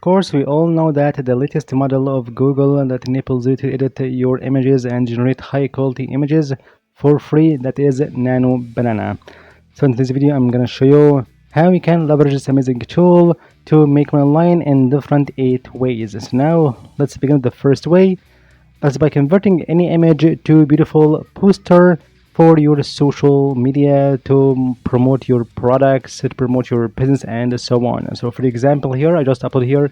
course, we all know that the latest model of Google that enables you to edit your images and generate high quality images for free, that is Nano Banana. So in this video, I'm gonna show you how you can leverage this amazing tool to make money online in different 8 ways. So now let's begin with the first way. That's by converting any image to a beautiful poster for your social media to promote your products, to promote your business, and so on. So for example, here I just upload here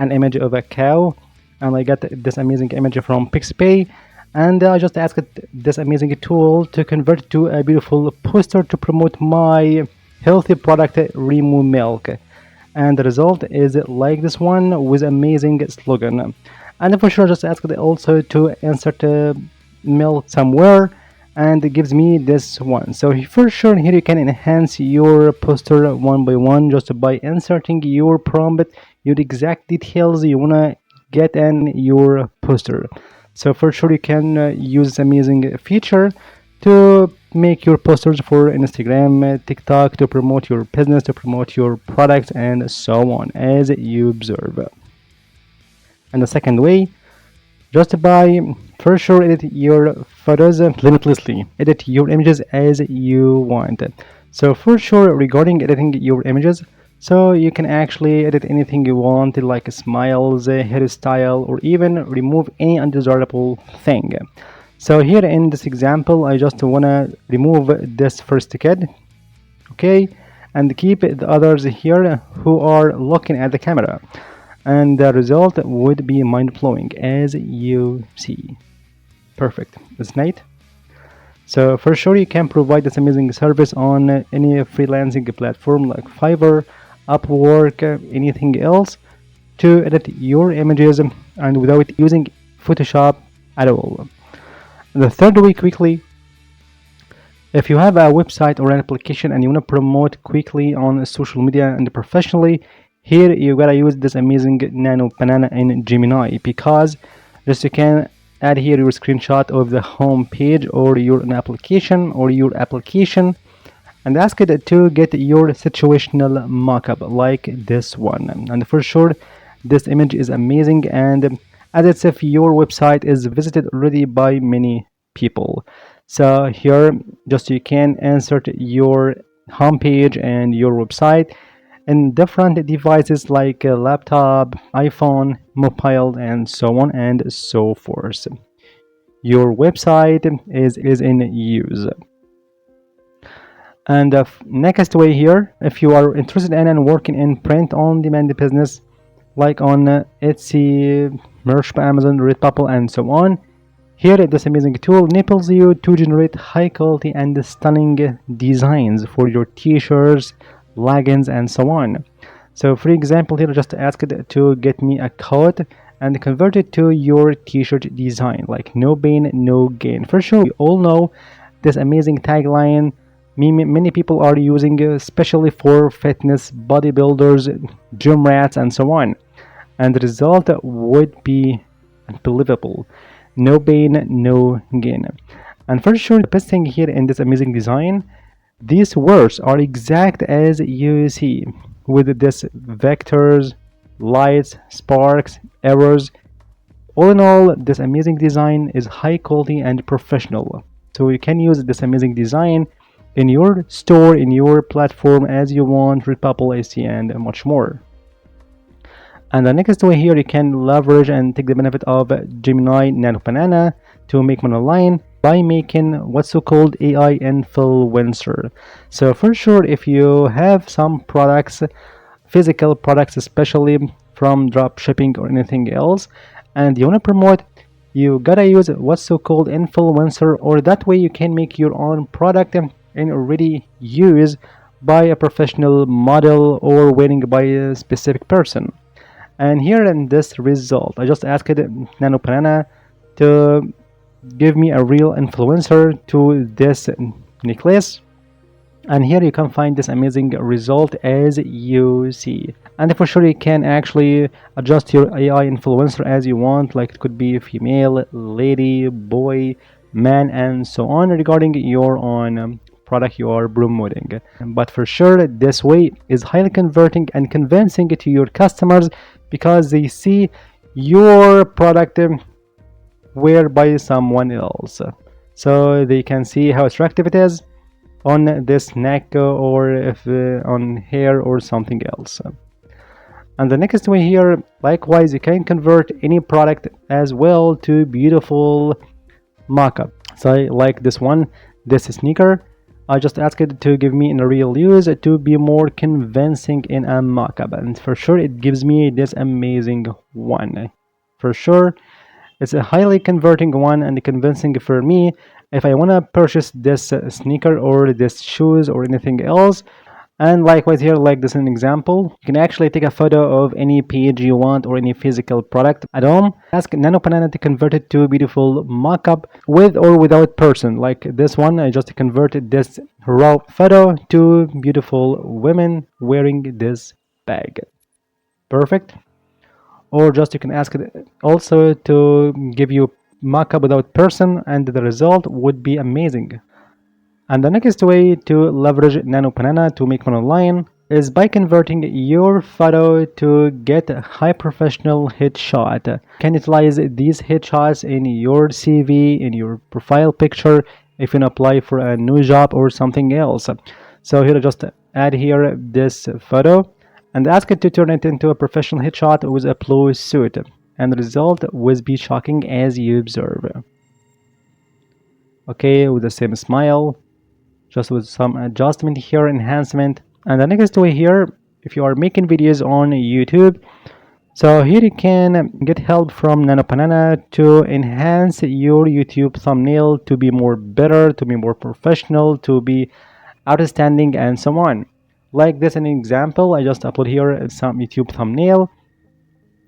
an image of a cow, and I got this amazing image from Pixpay, and I just asked this amazing tool to convert it to a beautiful poster to promote my healthy product, Remu Milk. And the result is like this one with amazing slogan. And for sure, just ask it also to insert milk somewhere, and it gives me this one. So for sure, here you can enhance your poster one by one just by inserting your prompt, your exact details you wanna get in your poster. So for sure, you can use this amazing feature to make your posters for Instagram, TikTok, to promote your business, to promote your products, and so on, as you observe. And the second way, just by for sure edit your photos limitlessly, edit your images as you want. So for sure, regarding editing your images, so you can actually edit anything you want, like smiles, hairstyle, or even remove any undesirable thing. So here in this example, I just wanna remove this first kid, okay, and keep the others here who are looking at the camera. And the result would be mind-blowing, as you see. Perfect, isn't it? So for sure, you can provide this amazing service on any freelancing platform like Fiverr, Upwork, anything else, to edit your images and without using Photoshop at all. The third way, quickly, if you have a website or an application and you want to promote quickly on social media and professionally, here you gotta use this amazing Nano Banana in Gemini, because just you can add here your screenshot of the home page or your application and ask it to get your situational mockup like this one. And for sure, this image is amazing, and as it's if your website is visited already by many people. So here just you can insert your homepage and your website in different devices like a laptop, iPhone, mobile, and so on and so forth. Your website is in use. And the next way here, if you are interested in and working in print-on-demand business, like on Etsy, Merch by Amazon, Redbubble, and so on, here this amazing tool enables you to generate high quality and stunning designs for your t-shirts, leggings, and so on. So for example, here just ask it to get me a coat and convert it to your t-shirt design, like no pain, no gain. For sure, we all know this amazing tagline. Many people are using especially for fitness, bodybuilders, gym rats, and so on. And the result would be unbelievable. No pain, no gain. And for sure, the best thing here in this amazing design, these words are exact as you see, with this vectors, lights, sparks, arrows. All in all, this amazing design is high quality and professional. So you can use this amazing design in your store, in your platform as you want, Redbubble, Etsy, and much more. And the next way here, you can leverage and take the benefit of Gemini Nano Banana to make money online by making what's so-called AI influencer. So for sure, if you have some products, physical products, especially from drop shipping or anything else, and you want to promote, you gotta use what's so-called influencer, or that way you can make your own product and already used by a professional model or wearing by a specific person. And here in this result, I just asked Nano Banana to give me a real influencer to this necklace, and here you can find this amazing result as you see. And for sure, you can actually adjust your AI influencer as you want, like it could be female, lady, boy, man, and so on, regarding your own product you are promoting. But for sure, this way is highly converting and convincing to your customers because they see your product wear by someone else. So they can see how attractive it is on this neck or if on hair or something else. And the next way here, likewise, you can convert any product as well to beautiful mockup. So like this one, this sneaker, I just asked it to give me in a real use to be more convincing in a mockup, and for sure it gives me this amazing one. For sure, it's a highly converting one and convincing for me if I want to purchase this sneaker or this shoes or anything else. And likewise here, like this is an example, you can actually take a photo of any page you want or any physical product at home. Ask Nano Banana to convert it to a beautiful mock-up with or without person. Like this one, I just converted this raw photo to beautiful women wearing this bag. Perfect. Or just you can ask it also to give you mock-up without person and the result would be amazing. And the next way to leverage Nano Banana to make one online is by converting your photo to get a high professional headshot. You can utilize these headshots in your CV, in your profile picture, if you apply for a new job or something else. So here I just add here this photo and ask it to turn it into a professional headshot with a blue suit. And the result will be shocking as you observe. Okay, with the same smile, just with some adjustment here, enhancement. And the next way here, if you are making videos on YouTube, so here you can get help from Nano Banana to enhance your YouTube thumbnail to be more better, to be more professional, to be outstanding, and so on. Like this an example, I just upload here some YouTube thumbnail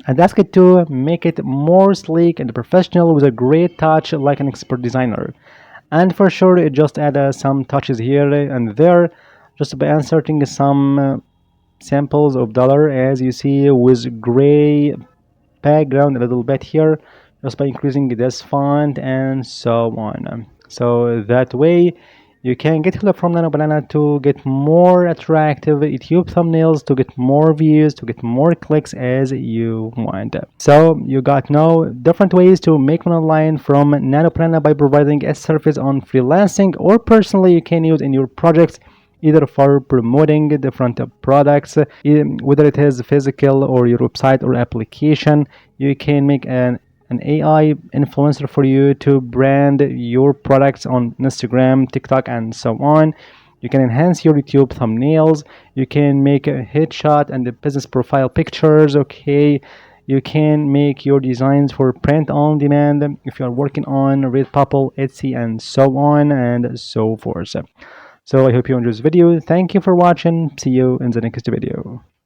and ask it to make it more sleek and professional with a great touch like an expert designer. And for sure it just add some touches here and there just by inserting some samples of dollar as you see with gray background a little bit here just by increasing this font and so on. So that way you can get help from Nano Banana to get more attractive YouTube thumbnails, to get more views, to get more clicks as you want. So you got no different ways to make one online from Nano Banana by providing a service on freelancing or personally you can use in your projects either for promoting different products, whether it is physical or your website or application. You can make an AI influencer for you to brand your products on Instagram, TikTok, and so on. You can enhance your YouTube thumbnails. You can make a headshot and the business profile pictures. Okay. You can make your designs for print on demand if you are working on Redbubble, Etsy, and so on and so forth. So I hope you enjoyed this video. Thank you for watching. See you in the next video.